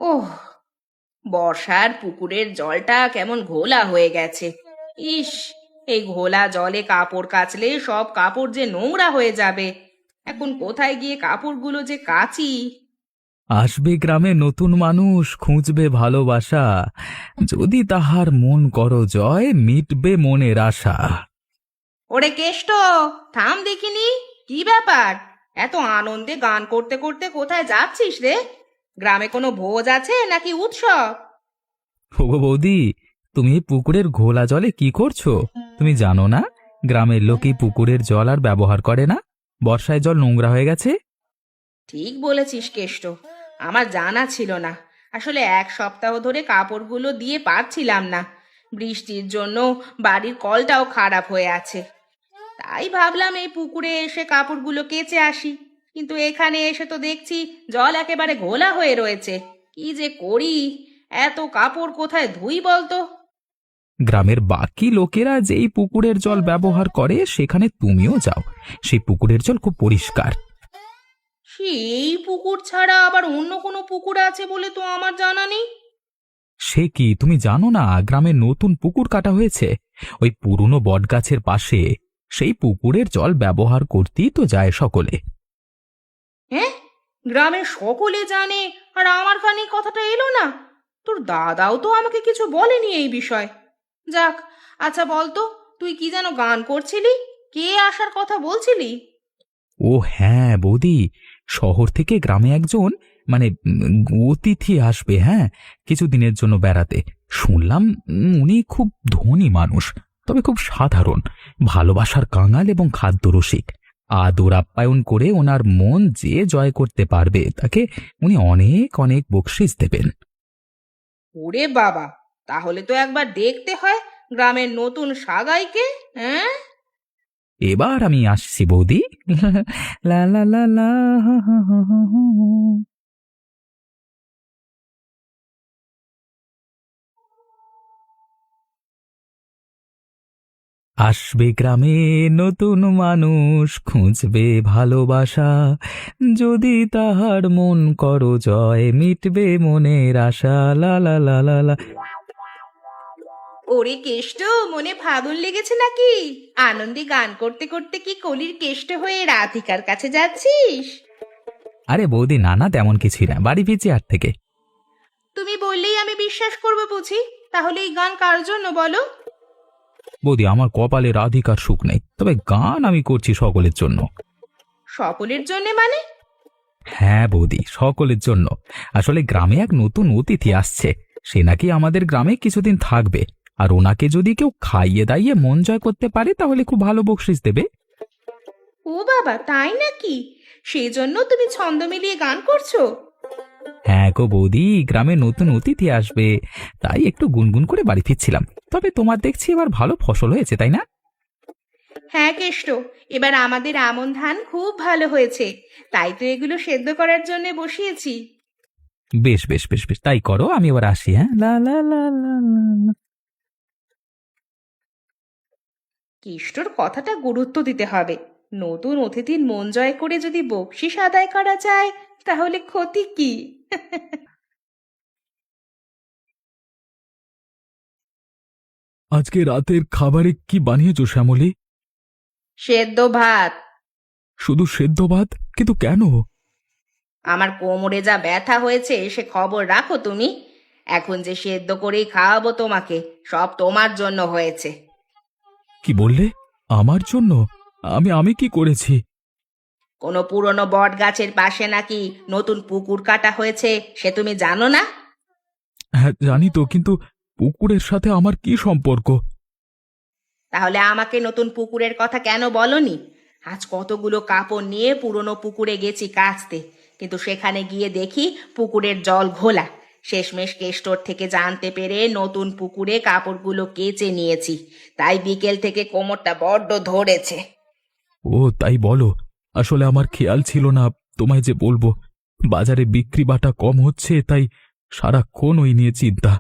ওহ, বর্ষার পুকুরের জলটা কেমন ঘোলা হয়ে গেছে। ইস, এই ঘোলা জলে কাপড় কাচলে সব কাপড় যে নোংরা হয়ে যাবে। এখন কোথায় গিয়ে কাপড়গুলো যে কাচি। আসবে গ্রামে নতুন মানুষ, খুঁজবে ভালোবাসা। যদি তাহার মন করো জয়, মিটবে মনের আশা। ওরে কেষ্ট, থাম দেখিনি। কি ব্যাপার? এত আনন্দে গান করতে করতে কোথায় যাচ্ছিস রে? গ্রামে কোনো ভোজ আছে নাকি উৎসব? ওগো বৌদি, তুমি এই পুকুরের ঘোলা জলে কি করছো? তুমি জানো না, গ্রামের লোক এই পুকুরের জল আর ব্যবহার করে না। বর্ষায় জল নোংরা হয়ে গেছে। ঠিক বলেছিস কেষ্ট, আমার জানা ছিল না। আসলে এক সপ্তাহ ধরে কাপড়গুলো দিয়ে পারছিলাম না। বৃষ্টির জন্য বাড়ির কলটাও খারাপ হয়ে আছে। তাই ভাবলাম এই পুকুরে এসে কাপড়গুলো কেচে আসি। কিন্তু এখানে এসে তো দেখছি জল একেবারে ঘোলা হয়ে রয়েছে। কি যে করি! এত কাপড় কোথায় ধুই বলতো? গ্রামের বাকি লোকেরা যেই পুকুরের জল ব্যবহার করে সেখানে তুমিও যাও। সেই পুকুরের জল খুব পরিষ্কার। সেই পুকুর ছাড়া আবার অন্য কোনো পুকুর আছে বলে তো আমার জানা নেই। সে কি, তুমি জানো না গ্রামে নতুন পুকুর কাটা হয়েছে? ওই পুরনো বটগাছের পাশে। সেই পুকুরের জল ব্যবহার করতেই তো যায় সকলে। হ্যাঁ, গ্রামের সকলে জানে আর আমার কানে কথাটা এলো না? তোর দাদাও তো আমাকে কিছু বলেনি এই বিষয়। যাক, আচ্ছা বলতো, তুই কি যেন গান করছিলি? কে আসার কথা বলছিলি? ও হ্যাঁ বৌদি, শহর থেকে গ্রামে একজন মানে অতিথি আসবে, হ্যাঁ, কিছুদিনের জন্য বেড়াতে। শুনলাম উনি খুব ধনী মানুষ, তবে খুব সাধারণ, ভালোবাসার কাঙাল এবং খাদ্যরসিক। আদর আপ্যায়ন করে ওনার মন যে জয় করতে পারবে তাকে উনি অনেক অনেক বকশিস দেবেন। ওরে বাবা, তাহলে তো একবার দেখতে হয় গ্রামের নতুন সাগাইকে। হ্যাঁ, এবার আমি আসছি বৌদি। লা লা লা লা, হা হা হা হা হা। আসবে গ্রামে নতুন মানুষ, খুঁজবে ভালোবাসা। যদি তাহার মন করো জয়, মিটবে মনের আশা। লা লা লা লা লা। ওরে কেষ্ট, মনে ফাগুন লেগেছে নাকি? আনন্দে গান করতে করতে কি কলির কেষ্ট হয়ে রাধিকার কাছে যাচ্ছিস? আরে বৌদি, না না, তেমন কিছুই না, বাড়ি ফিরছি হাট থেকে। তুমি বললেই আমি বিশ্বাস করবো বুঝি? তাহলে এই গান কার জন্য বলো? বৌদি, আমার কপালে রাধিকার সুখ নেই, তবে গান আমি করছি সকলের জন্য। সকলের জন্য মানে? হ্যাঁ বৌদি, সকলের জন্য। আসলে গ্রামে এক নতুন অতিথি আসছে। সে নাকি আমাদের গ্রামে কিছুদিন থাকবে। আর ওনাকে যদি কেউ খাইয়ে দাইয়ে মন জয় করতে পারে তাহলে খুব ভালো বকশিস দেবে। ও বাবা, তাই নাকি? সেই জন্য তুমি ছন্দ মিলিয়ে গান করছো? হ্যাঁ গো বৌদি, গ্রামে নতুন অতিথি আসবে, তাই একটু গুনগুন করে বাড়ি ফিরছিলাম। তবে তোমার দেখছি এবার ভালো ফসল হয়েছে, তাই না? হ্যাঁ কেষ্ট, এবার আমাদের আমন ধান খুব ভালো হয়েছে। তাই তো এগুলো সেদ্ধ করার জন্য বসিয়েছি। বেশ বেশ বেশ বেশ, তাই করো, আমি এবার আসি। হ্যাঁ, লা লা লা লা লা। কেষ্টর কথাটা গুরুত্ব দিতে হবে। নতুন অতিথির মন জয় করে যদি বকশিস আদায় করা যায়, তাহলে ক্ষতি কি? আজকে রাতের খাবারে কি বানিয়েছো শ্যামলী? সেদ্ধ ভাত। শুধু সেদ্ধ ভাত? কিন্তু কেন? আমার কোমরে যা ব্যথা হয়েছে সে খবর রাখো তুমি। এখন যে সেদ্ধ করেই খাওয়াবো তোমাকে, সব তোমার জন্য হয়েছে। কি বললে? আমার জন্য? আমি আমি কি করেছি? কোনো পুরনো বট গাছের পাশে নাকি নতুন পুকুর কাটা হয়েছে, সে তুমি জানো না? হ্যাঁ জানি তো, কিন্তু পুকুরের সাথে আমার কি সম্পর্ক? তাহলে আমাকে নতুন পুকুরের কথা কেন বলনি? আজ কতগুলো কাপড় নিয়ে পুরনো পুকুরে গেছি কাচতে, কিন্তু সেখানে গিয়ে দেখি পুকুরের জল ঘোলা। শেষমেশ কেষ্টর থেকে জানতে পেরে নতুন পুকুরে কাপড়গুলো কেচে নিয়েছি। তাই বিকেল থেকে কোমরটা বড্ড ধরেছে। ও তাই বলো। আসলে আমার খেয়াল ছিল না। তোমায় যে বলবো, বাজারে বিক্রি বাটা কম হচ্ছে, তাই সারাক্ষণ ওই নিয়ে চিন্তা।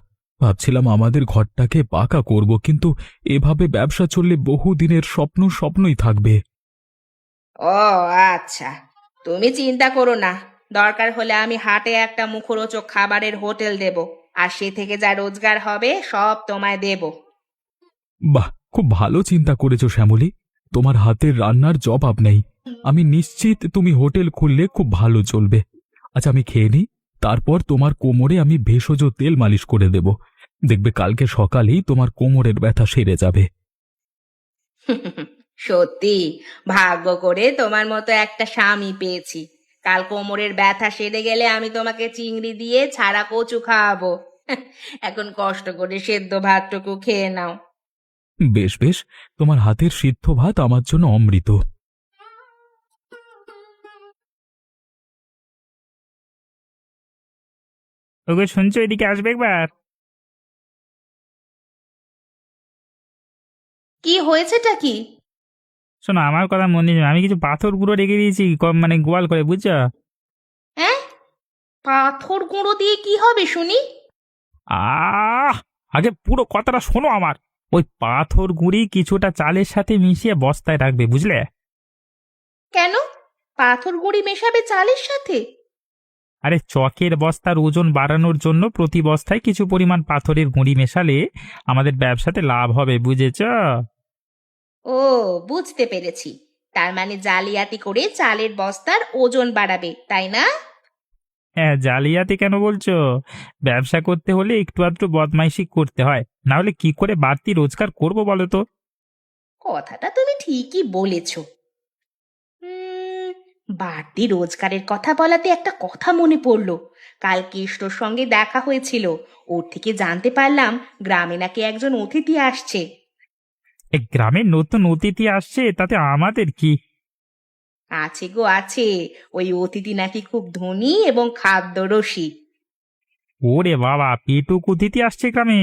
ভাবছিলাম আমাদের ঘরটাকে পাকা করব, কিন্তু এভাবে ব্যবসা চললে বহুদিনের স্বপ্ন স্বপ্নই থাকবে। ও আচ্ছা, তুমি চিন্তা করো না। দরকার হলে আমি হাটে একটা মুখরোচক খাবারের হোটেল দেব, আর সে থেকে যা রোজগার হবে সব তোমায় দেব। বাহ, খুব ভালো চিন্তা করেছো শ্যামলী। তোমার হাতের রান্নার জবাব নেই। আমি নিশ্চিত তুমি হোটেল খুললে খুব ভালো চলবে। আচ্ছা, আমি খেয়ে নিই, তারপর তোমার কোমরে আমি ভেষজ তেল মালিশ করে দেব। দেখবে কালকে সকালেই তোমার কোমরের ব্যথা সেরে যাবে। সত্যি ভাগ্য করে তোমার মতো একটা স্বামী পেয়েছি। কাল কোমরের ব্যথা সেরে গেলে আমি তোমাকে চিংড়ি দিয়ে ছাড়া কচু খাওয়াবো। এখন কষ্ট করে সেদ্ধ ভাতটুকু খেয়ে নাও। বেশ বেশ, তোমার হাতের সিদ্ধ ভাত আমার জন্য অমৃত। ওকে শুনছো, এদিকে আসবে একবার। কি হয়েছেটা কি? শোনো, আমার কথা মনে নেই, আমি কিছু পাথর গুঁড়ো রেখে দিয়েছি মানে গোয়াল করে, বুঝছো? হ্যাঁ, পাথর গুঁড়ো দিয়ে কি হবে শুনি? আহ আগে পুরো কথাটা শোনো আমার। ওই পাথর গুঁড়ি কিছুটা চালের সাথে মিশিয়ে বস্তায় রাখবে, বুঝলে? কেন? পাথর গুঁড়ি মেশাবে চালের সাথে? আরে চকের বস্তার ওজন বাড়ানোর জন্য প্রতি বস্তায় কিছু পরিমাণ পাথরের গুঁড়ি মেশালে আমাদের ব্যবসাতে লাভ হবে, বুঝেছো? ও, বুঝতে পেরেছি। তার মানে জালিয়াতি করে চালের বস্তার ওজন বাড়াবে, তাই না? হ্যাঁ, জালিয়াতি কেন বলছো? ব্যবসা করতে হলে একটু আধটু বদমাইশি করতে হয়, না হলে কি করে বাড়তি রোজগার করবো বলো তো? কথাটা তুমি ঠিকই বলেছ। উম, বাড়তি রোজগারের কথা বলাতে একটা কথা মনে পড়লো। কাল কেষ্টর সঙ্গে দেখা হয়েছিল। ওর থেকে জানতে পারলাম গ্রামে নাকি একজন অতিথি আসছে। এই গ্রামের নতুন অতিথি আসছে, তাতে আমাদের কি? আছে গো আছে। ওই অতিথি নাকি খুব ধনী এবং খাদ্যরসিক। ওরে বাবা, পেটুক অতিথি আসছে গ্রামে?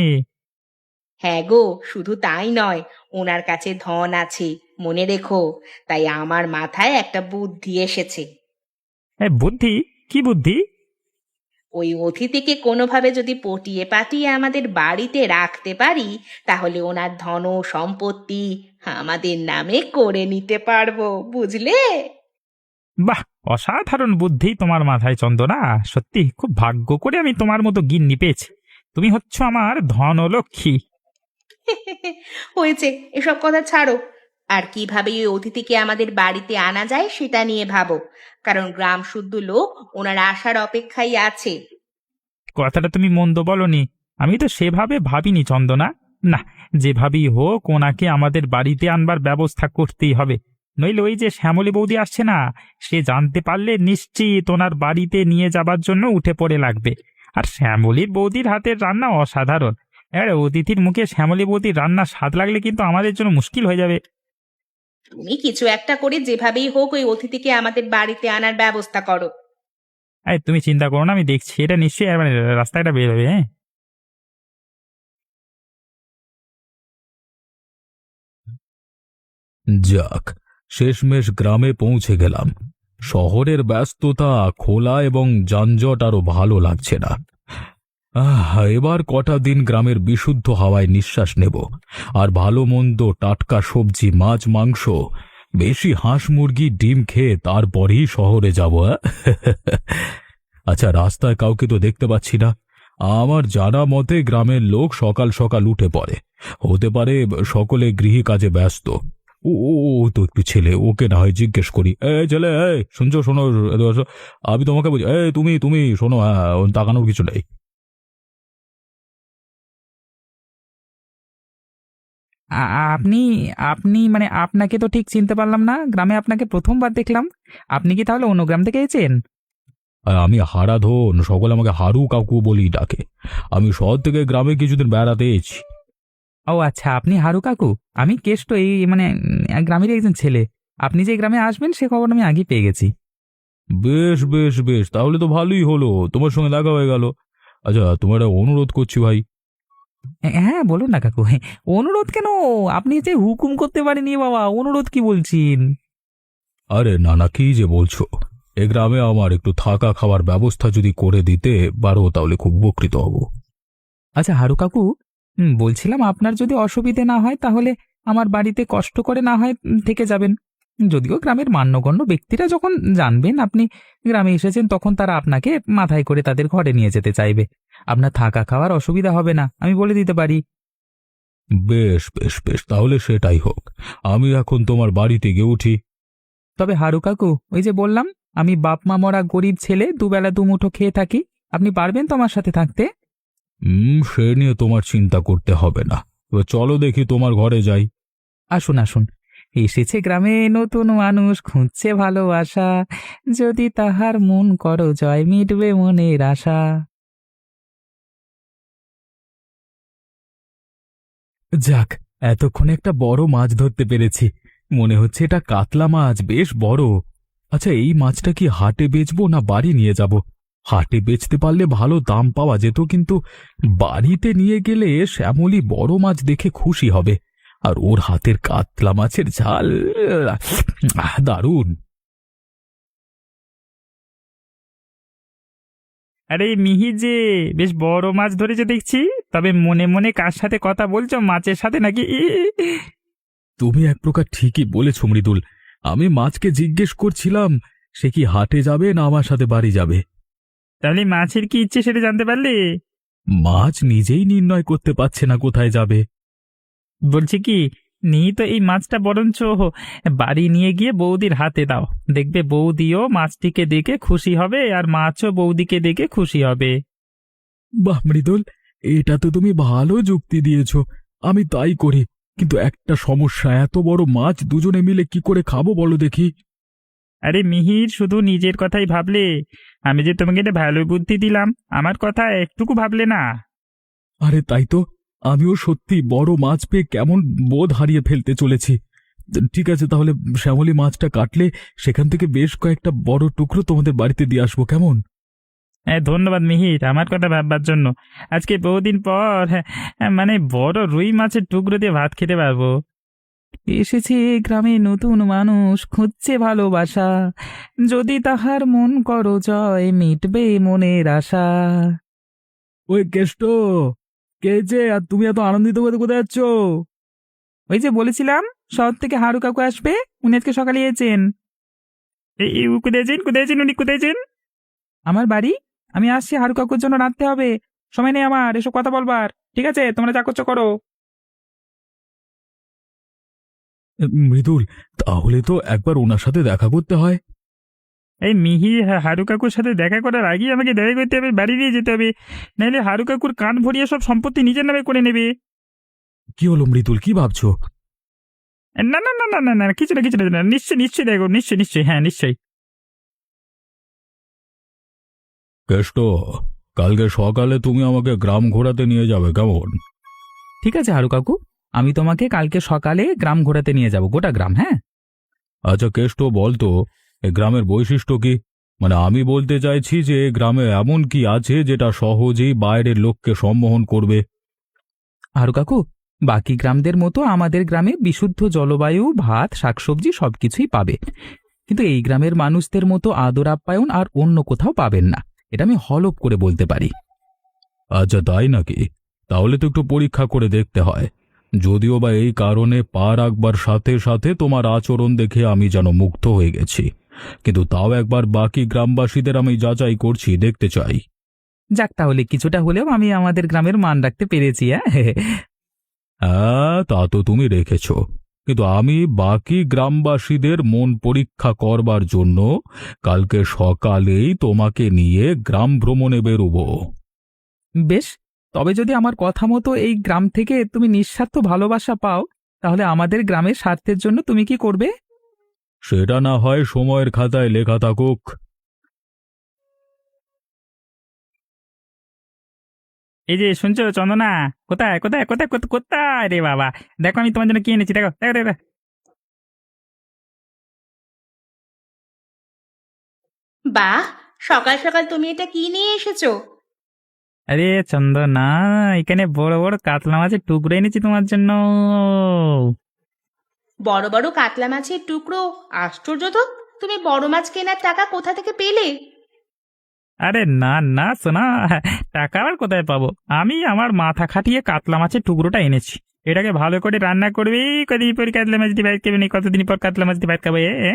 হ্যাঁ গো, শুধু তাই নয়, ওনার কাছে ধন আছে, মনে রেখো। তাই আমার মাথায় একটা বুদ্ধি এসেছে। বুদ্ধি? কি বুদ্ধি? ওই অতিথিকে কোনোভাবে যদি পটিয়ে পাটিয়ে আমাদের বাড়িতে রাখতে পারি, তাহলে ওনার ধন ও সম্পত্তি আমাদের নামে করে নিতে পারবো, বুঝলে? বাহ, অসাধারণ বুদ্ধি তোমার মাথায় চন্দনা। সত্যি খুব ভাগ্য করে আমি তোমার মতো গিন্নি পেয়েছি। তুমি হচ্ছ আমার ধনলক্ষ্মী। হয়েছে, এসব কথা ছাড়ো। আর কিভাবে ওই অতিথিকে আমাদের বাড়িতে আনা যায় সেটা নিয়ে ভাবো, কারণ গ্রাম শুদ্ধ লোক ওনার আসার অপেক্ষায় আছে। কথাটা তুমি মন্দ বলনি, আমি তো সেভাবে ভাবিনি চন্দনা। না, যেভাবেই হোক ওনাকে আমাদের বাড়িতে আনবার ব্যবস্থা করতেই হবে। নইলে ওই যে শ্যামলী বৌদি আসছে না, সে জানতে পারলে নিশ্চিত ওনার বাড়িতে নিয়ে যাবার জন্য উঠে পড়ে লাগবে। আর শ্যামলীর বৌদির হাতের রান্না অসাধারণ। এবারে অতিথির মুখে শ্যামলী বৌদির রান্না স্বাদ লাগলে কিন্তু আমাদের জন্য মুশকিল হয়ে যাবে। তুমি কিছু একটা করে যেভাবেই হোক ওই অতিথিকে আমাদের বাড়িতে আনার ব্যবস্থা করো। এই তুমি চিন্তা করো না, আমি দেখছি, এটা নিশ্চয়ই মানে রাস্তাটা বের হবে, হ্যাঁ। যাক, শেষমেশ গ্রামে পৌঁছে গেলাম। শহরের ব্যস্ততা, খোলা এবং যানজট আরো ভালো লাগছে না। এবার কটা দিন গ্রামের বিশুদ্ধ হাওয়ায় নিঃশ্বাস নেব, আর ভালো মন্দ টাটকা সবজি, মাছ, মাংস, বেশি হাঁস মুরগি ডিম খেয়ে তারপরেই শহরে যাব। আচ্ছা, রাস্তায় কাউকে তো দেখতে পাচ্ছি না। আমার জানা মতে গ্রামের লোক সকাল সকাল উঠে পড়ে। হতে পারে সকলে গৃহী কাজে ব্যস্ত। ও ও ও তো একটু ছেলে, ওকে না হয় জিজ্ঞেস করি। ছেলে, শুনছো? শোনো, এদিকে আসো। আমি তোমাকে বলছি, তুমি তুমি শোনো, হ্যাঁ, তাকানোর কিছু নেই। আপনি আপনি মানে আপনাকে তো ঠিক চিনতে পারলাম না, গ্রামে আপনাকে প্রথমবার দেখলাম। আপনি কি তাহলে অন্য গ্রাম থেকে এসেছেন? আমি হারাধন, সকলে আমাকে হারু কাকু বলেই ডাকে। আমি শহর থেকে গ্রামে কিছুদিন বেড়াতে এসেছি। ও আচ্ছা, আপনি হারু কাকু। আমি কেষ্ট, এই মানে গ্রামেরই একজন ছেলে। আপনি যে গ্রামে আসবেন সে খবর আমি আগেই পেয়ে গেছি। বেশ বেশ বেশ, তাহলে তো ভালোই হলো, তোমার সঙ্গে দেখা হয়ে গেল। আচ্ছা, তোমার একটা অনুরোধ করছি ভাই। হ্যাঁ বলুন না কাকু। হ্যাঁ, অনুরোধ কেন? আপনি যে হুকুম করতে পারেনি বাবা, অনুরোধ কি বলছেন? আরে না না, কি যে বলছো! এ গ্রামে আমার একটু থাকা খাওয়ার ব্যবস্থা যদি করে দিতে পারো তাহলে খুব উপকৃত হব। আচ্ছা হারু কাকু, বলছিলাম আপনার যদি অসুবিধে না হয় তাহলে আমার বাড়িতে কষ্ট করে না হয় থেকে যাবেন। যদিও গ্রামের মান্যগণ্য ব্যক্তিরা যখন জানবেন আপনি গ্রামে এসেছেন তখন তারা আপনাকে মাথায় করে তাদের ঘরে নিয়ে যেতে চাইবে। আপনার থাকা খাওয়ার অসুবিধা হবে না, আমি বলে দিতে পারি। বেশ বেশ বেশ, তাহলে সেটাই হোক। আমি এখন তোমার বাড়িতে গিয়ে উঠি। তবে হারু কাকু, ওই যে বললাম আমি বাপ মা মরা গরিব ছেলে, দুবেলা দুমুঠো খেয়ে থাকি, আপনি পারবেন তো আমার সাথে থাকতে? সে নিয়ে তোমার চিন্তা করতে হবে না। এবার চলো দেখি তোমার ঘরে যাই। আসুন আসুন, এসেছে গ্রামে নতুন মানুষ, খুঁজছে ভালোবাসা, যদি তাহার মন করো জয়, মিটবে মনের আশা। যাক, এতক্ষণে একটা বড় মাছ ধরতে পেরেছি। মনে হচ্ছে এটা কাতলা মাছ, বেশ বড়। আচ্ছা, এই মাছটা কি হাটে বেচবো না বাড়ি নিয়ে যাব? হাটে বেচতে পারলে ভালো দাম পাওয়া যেত, কিন্তু বাড়িতে নিয়ে গেলে শ্যামলী বড় মাছ দেখে খুশি হবে। আর ওর হাতের কাতলা মাছের ঝাল দারুণ। আরে মিহি যে বেশ বড় মাছ ধরেছে দেখছি। তবে মনে মনে কার সাথে কথা বলছো, মাছের সাথে নাকি? তুমি এক প্রকার ঠিকই বলেছ মৃদুল। আমি মাছকে জিজ্ঞেস করছিলাম সে কি হাটে যাবে না আমার সাথে বাড়ি যাবে। তাহলে মাছের কি ইচ্ছে সেটা জানতে পারলে? মাছ নিজেই নির্ণয় করতে পারছে না কোথায় যাবে। বলছি কি, নিয়ে তো এই মাছটা বরঞ্চ বাড়ি নিয়ে গিয়ে বৌদির হাতে দাও, দেখবে বৌদিও মাছটিকে দেখে খুশি হবে আর মাছও বৌদিকে দেখে খুশি হবে। বাহ মৃদুল, এটা তো তুমি ভালো যুক্তি দিয়েছ। আমি তাই করি, কিন্তু একটা সমস্যা, এত বড় মাছ দুজনে মিলে কি করে খাবো বলো দেখি। আরে মিহির, শুধু নিজের কথাই ভাবলে? আমি যে তোমাকে এটা ভালো বুদ্ধি দিলাম, আমার কথা একটুকু ভাবলে না? আরে তাই তো, আমিও সত্যি বড় মাছ পেয়ে কেমন বোধ হারিয়ে ফেলতে চলেছি। ঠিক আছে, তাহলে শ্যামলী মাছটা কাটলে সেখান থেকে বেশ কয়েকটা বড় টুকরো তোমাদের বাড়িতে দিয়ে আসবো, কেমন? হ্যাঁ, ধন্যবাদ মিহির আমার কথা ভাববার জন্য। আজকে বহুদিন পর মানে বড় রুই মাছের টুকরো দিয়ে ভাত খেতে পারবো। এসেছে গ্রামে নতুন মানুষ, খুঁজছে ভালোবাসা, যদি তাহার মন করো জয়, মিটবে মনের আশা। ওই কেষ্ট, কে যে? আর তুমি এত আনন্দিত করে কোথায় যাচ্ছ? ওই যে বলেছিলাম শহর থেকে হারু কাকু আসবে, উনি আজকে সকালে এসেছেন। এই কোথায় আছেন, কোথায় আছেন উনি, কোথায় আছেন? আমার বাড়ি। আমি আসছি, হারু কাকুর জন্য রাঁধতে হবে। সময় নেই আমার এসব কথা বলবার। ঠিক আছে, তোমরা যা করছো করো। মৃদুল, তাহলে তো একবার ওনার সাথে দেখা করতে হয়। এই মিহি, হারু কাকুর সাথে দেখা করার আগেই আমাকে দেখা করতে হবে, বাড়ি নিয়ে যেতে হবে, নাহলে হারু কাকুর কান ভরিয়ে সব সম্পত্তি নিজের নামে করে নেবে। কি হলো মৃদুল, কি ভাবছো? না না না না না না, কিছু না কিছু না, নিশ্চয়ই নিশ্চয়ই দেখো, নিশ্চয়ই নিশ্চয়ই, হ্যাঁ নিশ্চয়ই। কেষ্ট, কালকে সকালে তুমি আমাকে গ্রাম ঘোরাতে নিয়ে যাবে, কেমন? ঠিক আছে হারু কাকু, আমি তোমাকে কালকে সকালে গ্রাম ঘোরাতে নিয়ে যাব, গোটা গ্রাম। হ্যাঁ। আচ্ছা কেষ্ট, বলতো এই গ্রামের বৈশিষ্ট্য কি? মানে আমি বলতে চাইছি যে এই গ্রামে এমন কি আছে যেটা সহজেই বাইরের লোককে সম্মোহন করবে? হারু কাকু, বাকি গ্রামদের মতো আমাদের গ্রামে বিশুদ্ধ জলবায়ু, ভাত, শাকসবজি সবকিছুই পাবে, কিন্তু এই গ্রামের মানুষদের মতো আদর আপ্যায়ন আর অন্য কোথাও পাবেন না, এটা আমি হলফ করে বলতে পারি। আচ্ছা তাই নাকি? তাহলে তো একটু পরীক্ষা করে দেখতে হয়। যদিও বা এই কারণে পা রাখবার সাথে সাথে তোমার আচরণ দেখে আমি যেন মুগ্ধ হয়ে গেছি, কিন্তু তাও একবার বাকি গ্রামবাসীদের আমি যাচাই করছি, দেখতে চাই। যাক, তাহলে কিছুটা হলেও আমি আমাদের গ্রামের মান রাখতে পেরেছি। হ্যাঁ, হ্যাঁ তা তো তুমি রেখেছ, কিন্তু আমি বাকি গ্রামবাসীদের মন পরীক্ষা করবার জন্য কালকে সকালেই তোমাকে নিয়ে গ্রাম ভ্রমণে বেরোবো। বেশ, তবে যদি আমার কথা মতো এই গ্রাম থেকে তুমি নিঃস্বার্থ ভালোবাসা পাও, তাহলে আমাদের গ্রামের স্বার্থের জন্য তুমি কি করবে? সেটা না হয় সময়ের খাতায় লেখা থাকুক। এই যে শুনছো চন্দনা, কোথায় কোথায় কোথায় কোথায় কোথায় রে বাবা, দেখো আমি তোমার জন্য কি এনেছি, দেখো দেখো দেখো। বাহ, সকাল সকাল তুমি এটা কি নিয়ে এসেছো? আরে চন্দনা, এখানে বড় বড় কাতলা মাছের টুকরো এনেছি তোমার জন্য। বড় বড় কাতলা মাছের টুকরো? আশ্চর্য তো, তুমি বড় মাছ কেনার টাকা কোথা থেকে পেলে? আরে না না সোনা, টাকা আর কোথায় পাবো, আমি আমার মাথা খাটিয়ে কাতলা মাছের টুকরোটা এনেছি। এটাকে ভালো করে রান্না করবি, কদিন পর কাতলা মাছ দিয়ে ভাত খাবি, কতদিন পর কাতলা মাছ দিয়ে ভাত খাবো এ?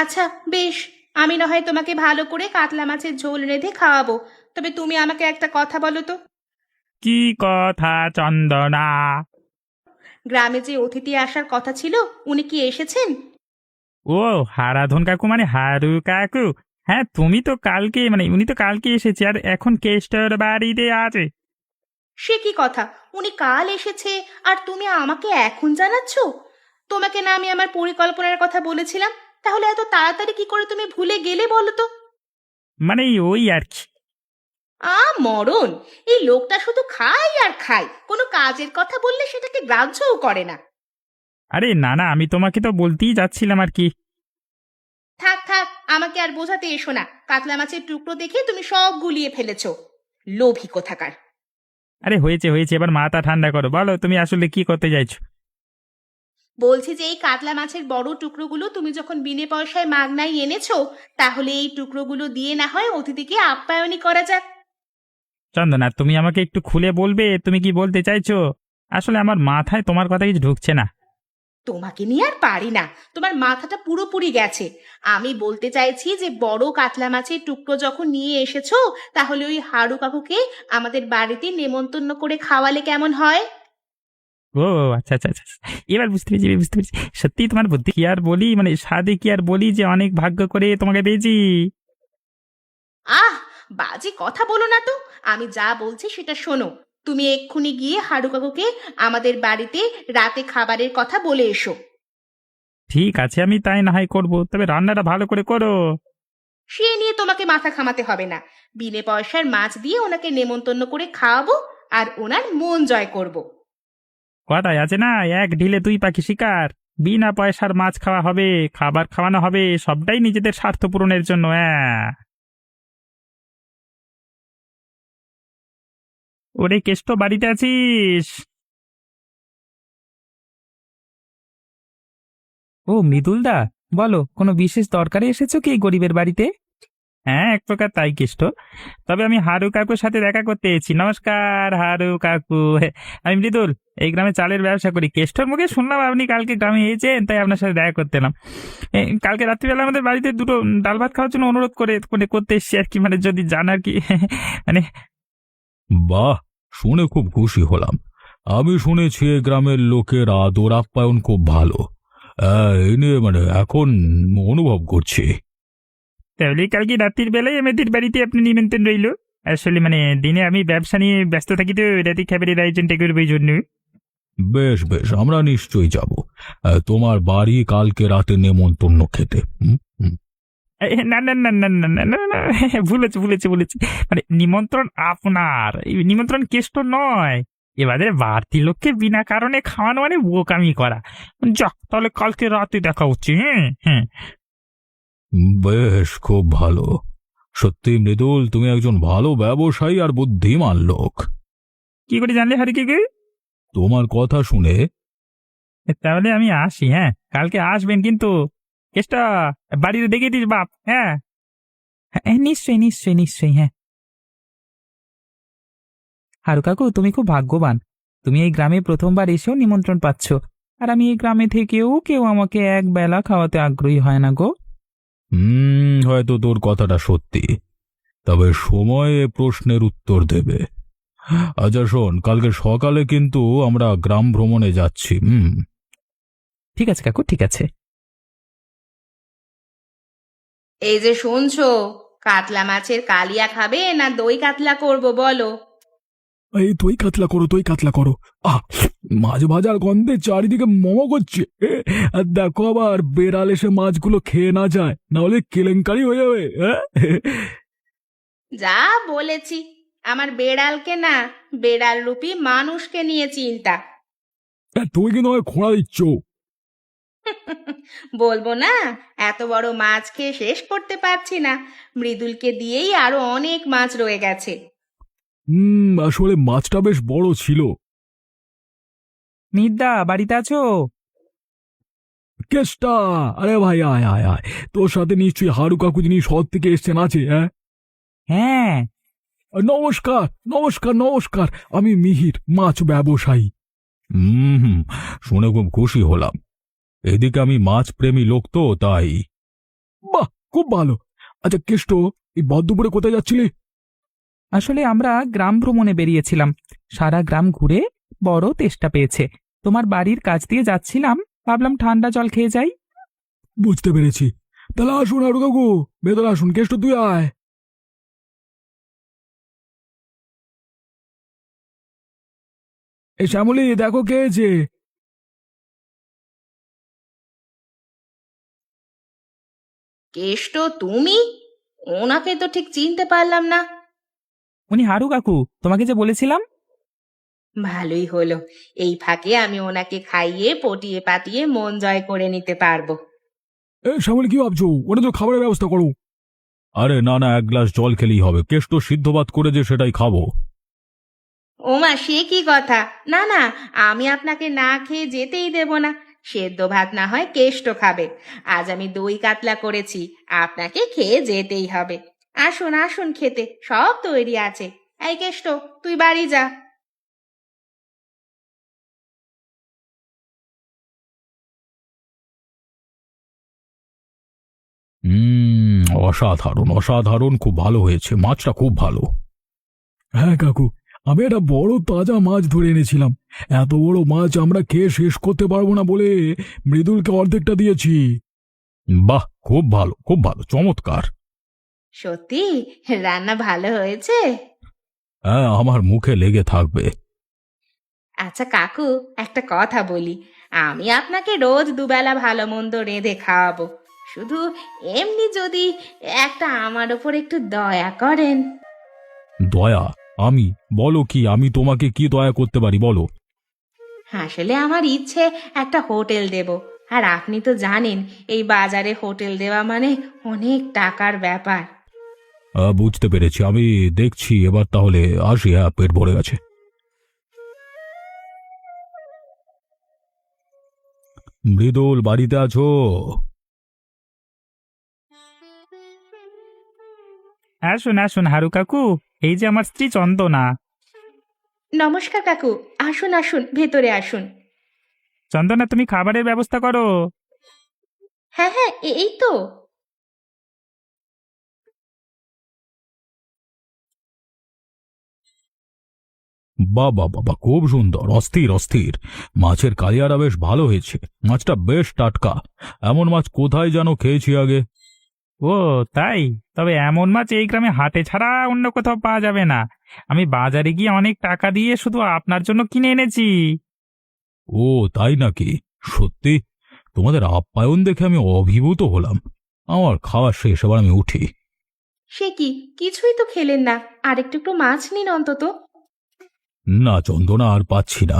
আচ্ছা বেশ, আমি না হয় তোমাকে ভালো করে কাতলা মাছের ঝোল রেঁধে খাওয়াবো। তবে তুমি আমাকে একটা কথা বলো তো, কি কথা চন্দনা? গ্রামে যে অতিথি আসার কথা ছিল, উনি কি এসেছেন? ও, হারাধন কাকু মানে হারু কাকু। হ্যাঁ, তুমি তো কালকে মানে উনি তো কালকে এসেছে, আর এখন কেষ্টর বাড়িতে আছে। সে কি কথা, উনি কাল এসেছে আর তুমি আমাকে এখন জানাচ্ছ? তোমাকে না আমি আমার পরিকল্পনার কথা বলেছিলাম? তাহলে এত তাড়াতাড়ি কি করে তুমি ভুলে গেলে বলো তো? মানে ওই আর কি। মরণ! এই লোকটা শুধু খায় আর খায়, কোনো কাজের কথা বললে সেটাকে গ্রাহ্যও করে না। আরে না না, আমি তোমাকে তো বলতেই যাচ্ছিলাম আর কি। থাক থাক, আমাকে আর বোঝাতে এসো না। কাতলা মাছের টুকরো দেখে তুমি সব গুলিয়ে ফেলেছো, লোভী কোথাকার। আরে হয়েছে হয়েছে, এবার মাথা ঠান্ডা করো, বলো তুমি আসলে কি করতে চাইছো? বলছি যে এই কাতলা মাছের বড় টুকরোগুলো তুমি যখন বিনে পয়সায় মাগনাই এনেছো, তাহলে এই টুকরোগুলো দিয়ে না হয় অতিথিকে আপ্যায়নই করা যাক। চন্দনা, তুমি আমাকে একটু খুলে বলবে তুমি কি বলতে চাইছো? আসলে আমার মাথায় তোমার কথা কিছু ঢুকছে না। তোমাকে নিয়ে আর পারি না, তোমার মাথাটা পুরোপুরি গেছে। আমি বলতে চাইছি যে বড় কাতলা মাছের টুকরো যখন নিয়ে এসেছো, তাহলে ওই হাড়ু কাকুকে আমাদের বাড়িতে নেমন্তন্ন করে খাওয়ালে কেমন হয়? ও আচ্ছা আচ্ছা আচ্ছা, এবার বুঝতে পেরেছি, এবার বুঝতে পেরেছি। সত্যি তোমার বুদ্ধি, কি আর বলি, মানে সাদে কি আর বলি যে অনেক ভাগ্য করে তোমাকে পেয়েছি। আহ, বাজে কথা বলো না তো। আমি যা বলছি সেটা শোনো। তুমি এক্ষুনি গিয়ে হাড়ু কাকুকে আমাদের বাড়িতে রাতে খাবারের কথা বলে এসো। ঠিক আছে, আমি তাই না হয় করবো, তবে রান্নাটা ভালো করে করো। সে নিয়ে তোমাকে মাথা ঘামাতে হবে না। বিনে পয়সার মাছ দিয়ে ওনাকে নেমন্তন্ন করে খাওয়াবো, আর ওনার মন জয় করব। কথায় আছে না, এক ঢিলে দুই পাখি শিকার। বিনা পয়সার মাছ খাওয়া হবে, খাবার খাওয়ানো হবে, সবটাই নিজেদের স্বার্থ পূরণের জন্য। হ্যাঁ, ওরে কেষ্ট, বাড়িতে আছিস? ও মৃদুলদা, বলো, কোনো বিশেষ দরকারে এসেছো কি এই গরিবের বাড়িতে? হ্যাঁ, এক প্রকার তাই কেষ্ট। তবে আমি হারু কাকুর সাথে দেখা করতে এসেছি। নমস্কার হারু কাকু। আমি মৃদুল, এই গ্রামে চালের ব্যবসা করি। কেষ্টর মুখে শুনলাম আপনি কালকে গ্রামে এসেছেন, তাই আপনার সাথে দেখা করতে এলাম। কালকে রাত্রিবেলা আমাদের বাড়িতে দুটো ডাল ভাত খাওয়ার জন্য অনুরোধ করতে এসেছি আর কি, মানে যদি জান আর কি। মানে বাহ, শুনে খুব খুশি হলাম। আমি শুনেছি এই গ্রামের লোকের আদর আপ্যায়ন খুব ভালো। এই নিয়ে মানে এখন অনুভব করছি। তাহলে কালকে রাত্রির বেলায় আমাদের বাড়িতে আপনি নিমন্ত্রণ রইল। আসলে মানে দিনে আমি ব্যবসা নিয়ে ব্যস্ত থাকি, তো রাতে খাবারের আয়োজনটা করবো এই জন্য। বেশ বেশ, আমরা নিশ্চয়ই যাব। তোমার বাড়ি কালকে রাতে নেমন্তন্ন খেতে। হুম, হুম। না না না না না না না না, ভুলেছে। মানে নিমন্ত্রণ আপনার, এই নিমন্ত্রণ কেষ্ট নয়। এবারে বাড়তি লোককে বিনা কারণে খাওয়ানো মানে বোকামি করা। যাক, তাহলে কালকে রাতে দেখা হচ্ছে। হ্যাঁ হ্যাঁ। বেশ, খুব ভালো। সত্যি মৃদুল, তুমি একজন ভালো ব্যবসায়ী আর বুদ্ধিমান লোক। কি করে জানলে হারিকে গে? তোমার কথা শুনে। তাহলে আমি আসি। হ্যাঁ, কালকে আসবেন কিন্তু। কেষ্টা, বাড়িতে দেখে দিস বাপ। হ্যাঁ হ্যাঁ, নিশ্চয়ই। হ্যাঁ, হারু কাকু, তুমি খুব ভাগ্যবান। তুমি এই গ্রামে প্রথমবার এসেও নিমন্ত্রণ পাচ্ছ, আর আমি এই গ্রামে থেকেও কেউ আমাকে এক বেলা খাওয়াতে আগ্রহী হয় না গো। হয়তো তোর কথাটা সত্যি, তবে সময় এ প্রশ্নের উত্তর দেবে। আচ্ছা শোন, কালকে সকালে কিন্তু আমরা গ্রাম ভ্রমণে যাচ্ছি। ঠিক আছে কাকু, ঠিক আছে। এই যে শুনছো, কাতলা মাছের কালিয়া খাবে না দই কাতলা করব বলো? এই দই কাতলা করো। আহ, মাছ ভাজার গন্ধে চারিদিকে মোমো করছে। আর দেখো আবার বেড়াল এসে মাছগুলো খেয়ে না যায়, না হলে কেলেঙ্কারি হয়ে যাবে। যা বলেছি, আমার বেড়ালকে না, বেড়াল রূপী মানুষকে নিয়ে চিন্তা। তুমি কিন্তু আমায় খোঁড়া দিচ্ছ। বলবো না, এত বড় মাছ খেয়ে শেষ করতে পারছি না। মৃদুলকে দিয়েই আরো অনেক মাছ রয়ে গেছে। আসলে মাছটা বেশ বড় ছিল। মিদ্দা, বাড়িতে আছো? কেষ্টা, আরে ভাই আয় আয় আয়, তোর সাথে নিশ্চয়ই হারু কাকু যিনি শহর থেকে এসছেন আছে। হ্যাঁ, হ্যাঁ। নমস্কার। আমি মিহির, মাছ ব্যবসায়ী। হুম, শুনে খুব খুশি হলাম। এদিকে আমি মাছ প্রেমী লোক তো তাই। বাহ, খুব ভালো। আচ্ছা কেষ্ট, এই বদ্দুপুরে কোথায় যাচ্ছিলি? আসলে আমরা গ্রাম ভ্রমণে বেরিয়েছিলাম, সারা গ্রাম ঘুরে বড় তেষ্টা পেয়েছে। তোমার বাড়ির কাছ দিয়ে যাচ্ছিলাম, ভাবলাম ঠান্ডা জল খেয়ে যাই। বুঝতে পেরেছি। তাহলে আসুন হারু কাকু, ভেতরে আসুন। কেষ্ট তুই আয়। এই শ্যামলী, দেখো কে এসেছে। কেষ্ট, তুমি? ওনাকে তো ঠিক চিনতে পারলাম না। উনি হারু কাকু, তোমাকে যে বলেছিলাম। ভালোই হলো, এই ফাঁকে আমি ওনাকে খাইয়ে পটিয়ে পাটিয়ে মন জয় করে নিতে পারবো। এ শ্যামলী, কি ভাবছো? ওটা তো খাবারের ব্যবস্থা করো। আরে না না, এক গ্লাস জল খেলেই হবে। কেষ্ট সিদ্ধ ভাত করে যে সেটাই খাবো। ওমা, সে কি কথা! না না, আমি আপনাকে না খেয়ে যেতেই দেব না। সেদ্ধ ভাত না হয় কেষ্ট খাবে। আজ আমি দই কাতলা করেছি, আপনাকে খেয়ে যেতেই হবে। আসুন আসুন খেতে, সব তৈরি আছে। এই কেষ্ট, তুই বাড়ি যা। অসাধারণ অসাধারণ, খুব ভালো হয়েছে, মাছটা খুব ভালো। হ্যাঁ কাকু, আমি একটা বড় তাজা মাছ ধরে এনেছিলাম। এত বড় মাছ আমরা খেয়ে শেষ করতে পারবো না বলে মৃদুলকে অর্ধেকটা দিয়েছি। বাহ, খুব ভালো খুব ভালো, চমৎকার। সত্যি রান্না ভালো হয়েছে? হ্যাঁ, আমার মুখে লেগে থাকবে। আচ্ছা কাকু, একটা কথা বলি। আমি আপনাকে রোজ দুবেলা ভালো মন্দ রেঁধে খাওয়াবো, শুধু এমনি যদি একটা আমার ওপর একটু দয়া করেন। দয়া? আমি? বলো কি, আমি তোমাকে কি দয়া করতে পারি বলো। আসলে আমার ইচ্ছে একটা হোটেল দেব। আর আপনি তো জানেন, এই বাজারে হোটেল দেওয়া মানে অনেক টাকার ব্যাপার। বুঝতে পেরেছি, আমি দেখছি। এবার তাহলে আসি। হ্যাঁ, পেট ভরে গেছে। মৃদুল, বাড়িতে আছো? আসুন আসুন হারু কাকু, এই যে আমার স্ত্রী চন্দনা। নমস্কার কাকু, আসুন আসুন, ভেতরে আসুন। চন্দনা, তুমি খাবারের ব্যবস্থা করো। হ্যাঁ হ্যাঁ, এই তো। বাবা বাবা, খুব সুন্দর, অস্থির অস্থির। মাছের কালিয়ারা বেশ ভালো হয়েছে। মাছটা বেশ টাটকা। এমন মাছ কোথায় যেন খেয়েছি আগে। ও তাই? তবে এমন মাছ এই গ্রামে হাটে ছাড়া অন্য কোথাও পাওয়া যাবে না। আমি বাজারে গিয়ে অনেক টাকা দিয়ে শুধু আপনার জন্য কিনে এনেছি। ও তাই নাকি? সত্যি? তোমাদের আপ্যায়ন দেখে আমি অভিভূত হলাম। আমার খাওয়া শেষ, এবার আমি উঠি। সে কি, কিছুই তো খেলেন না? আরেকটু একটু মাছ নিন অন্তত। না চন্দনা, আর পাচ্ছি না।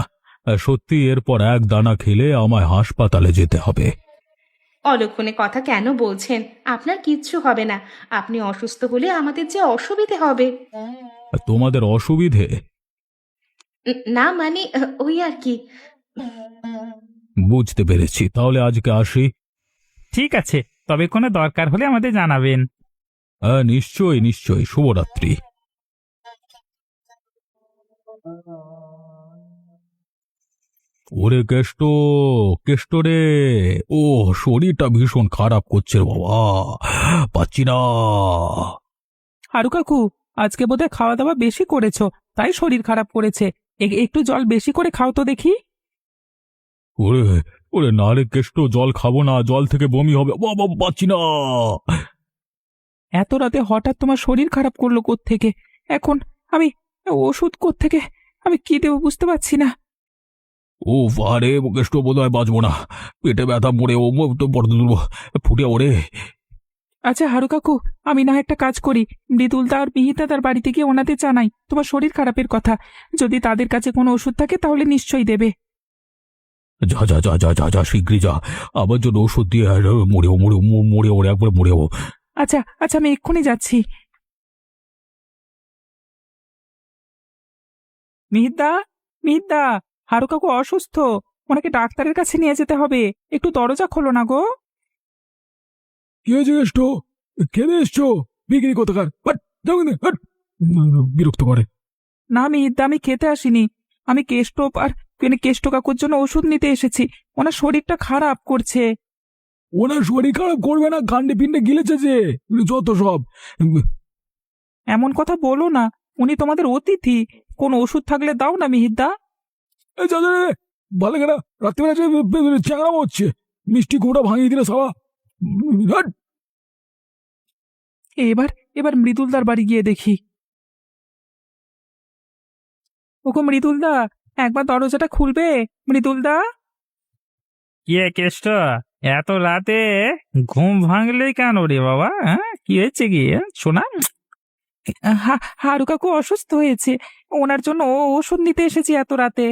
সত্যি এরপর এক দানা খেলে আমায় হাসপাতালে যেতে হবে। অলক্ষণে কথা কেন বলছেন? আপনার কিচ্ছু হবে না। আপনি অসুস্থ হলে আমাদের যে অসুবিধে হবে। তোমাদের অসুবিধে? না মানে, ওই আর কি। বুঝতে পেরেছি, তাহলে আজকে আসি। ঠিক আছে, তবে কোনো দরকার হলে আমাদের জানাবেন। হ্যাঁ, নিশ্চয়ই নিশ্চয়ই। শুভরাত্রি। ওরে কেষ্ট, কেষ্ট রে। ও, শরীরটা ভীষণ খারাপ করছে রে বাবা, পাচ্ছি না। হারু কাকু, আজকে বোধহয় খাওয়া দাওয়া বেশি করেছো, তাই শরীর খারাপ করেছে। একটু জল বেশি করে খাও তো দেখি। ওরে, ওরে না রে কেষ্ট, জল খাবো না, জল থেকে বমি হবে। বাবা, পাচ্ছি না। এত রাতে হঠাৎ তোমার শরীর খারাপ করলো কোত্থেকে? এখন আমি ওষুধ কোত্থেকে, আমি কি দেবো বুঝতে পারছি না। ও আরে কেষ্ট, বোধ হয় বাঁচবো না। পেটে ব্যথা, মরে ও তো বড় দুর্ব, ফুটে ওরে। আচ্ছা হারু কাকু, আমি না হয় একটা কাজ করি, মৃদুলদা আর মিহিদাদার বাড়িতে গিয়ে ওনাদের জানাই তোমার শরীর খারাপের কথা। যদি তাদের কাছে কোনো ওষুধ থাকে তাহলে নিশ্চয়ই দেবে। যা যা যা যা যা যা, শীঘ্রই যা। আমার জন্য ওষুধ দিয়ে মরেও মরেও মরে ওরে একবার মরেও। আচ্ছা আচ্ছা, আমি এক্ষুনি যাচ্ছি। মিহিদা, মিহিদা, হারু কাকু অসুস্থ, ওনাকে ডাক্তারের কাছে নিয়ে যেতে হবে। একটু দরজা খোলো না গো। কি হয়েছে কেষ্ট? খেতে এসছো? বিক্রি কোথাকার? হাট, যাও এখান থেকে, হাট। বিরক্ত করে। না মিহিদা, আমি খেতে আসিনি, আমি কেষ্ট আর কিন্তু কেষ্ট কাকুর জন্য ওষুধ নিতে এসেছি। ওনার শরীরটা খারাপ করছে। ওনার শরীর খারাপ করবে না, কাণ্ডে পিণ্ডে গিলেছে যে যত সব। এমন কথা বলো না, উনি তোমাদের অতিথি। কোন ওষুধ থাকলে দাও না মিহিরদা। ভালো কেনা রাত্রিবেলা চ্যাংড়াম হচ্ছে, মিষ্টি কুমড়া ভাঙিয়ে দিলে সবা। এবার এবার মৃদুলদার বাড়ি গিয়ে দেখি। ওগো মৃদুলদা, একবার দরজাটা খুলবে? মৃদুলদা। কে কেষ্ট, এত রাতে ঘুম ভাঙলে কেন রে বাবা? হ্যাঁ, কি হয়েছে কি শোনা? হারু কাকু অসুস্থ হয়েছে, ওনার জন্য ওষুধ নিতে এসেছি এত রাতে।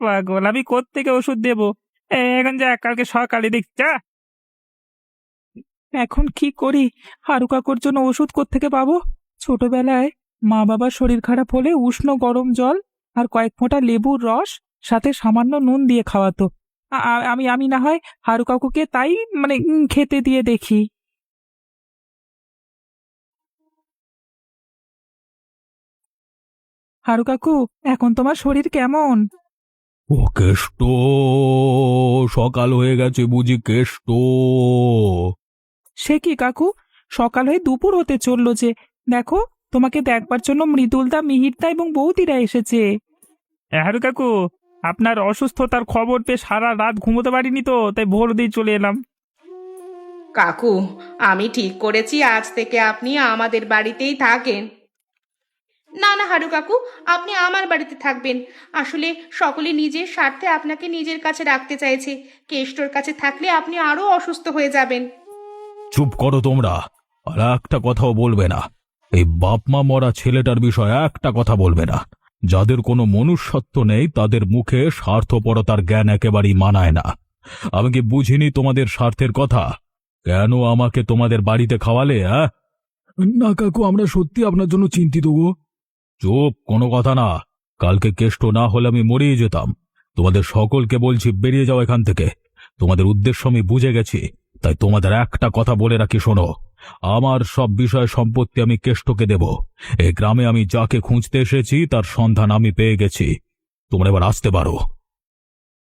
পাগল, আমি কোত্থেকে ওষুধ দেবো? এখন যা, কালকে সকালে দেখছা। এখন কি করি? হারু কাকুর জন্য ওষুধ কোত্থেকে পাবো? ছোটবেলায় মা বাবার শরীর খারাপ হলে উষ্ণ গরম জল আর কয়েক ফোঁটা লেবুর রস সাথে সামান্য নুন দিয়ে খাওয়াতো। আমি আমি না হয় হারু কাকুকে তাই খেতে দিয়ে দেখি। হারু কাকু, এখন তোমার শরীর কেমন? ও কেষ্ট, সকাল হয়ে গেছে বুঝি কেষ্ট? সে কি কাকু, সকাল হয়ে দুপুর হতে চললো যে। দেখো, তোমাকে দেখবার জন্য মৃদুলদা, মিহিরদা এবং বৌদিরা এসেছে। হারু কাকু, আপনার অসুস্থতার খবর পেয়ে সারা রাত ঘুমোতে পারিনি তো, তাই ভোর দিয়ে চলে এলাম। কাকু, আমি ঠিক করেছি আজ থেকে আপনি আমাদের বাড়িতেই থাকেন। না না হারু কাকু, আপনি আমার বাড়িতে থাকবেন। আসলে সকলে নিজের স্বার্থে আপনাকে নিজের কাছে রাখতে চাইছে। কেষ্টর কাছে থাকলে আপনি আরো অসুস্থ হয়ে যাবেন। চুপ করো তোমরা, আর একটা কথাও বলবে না। এই বাপ মা মরা ছেলেটার বিষয়ে একটা কথা বলবে না। যাদের কোনো মনুষ্যত্ব নেই তাদের মুখে স্বার্থপরতার জ্ঞান একেবারেই মানায় না। আমি কি বুঝিনি তোমাদের স্বার্থের কথা? কেন আমাকে তোমাদের বাড়িতে খাওয়ালে? না কাকু, আমরা সত্যি আপনার জন্য চিন্তিত গো। চুপ, কোনো কথা না। কালকে কেষ্ট না হলে আমি মরেই যেতাম। তোমাদের সকলকে বলছি, বেরিয়ে যাও এখান থেকে। তোমাদের উদ্দেশ্য আমি বুঝে গেছি, তাই তোমাদের একটা কথা বলে রাখি, শোনো। আমার সব বিষয় সম্পত্তি আমি কেষ্টকে দেব। এই গ্রামে আমি যাকে খুঁজতে এসেছি তার সন্ধান আমি পেয়ে গেছি। তোমরা এবার আসতে পারো।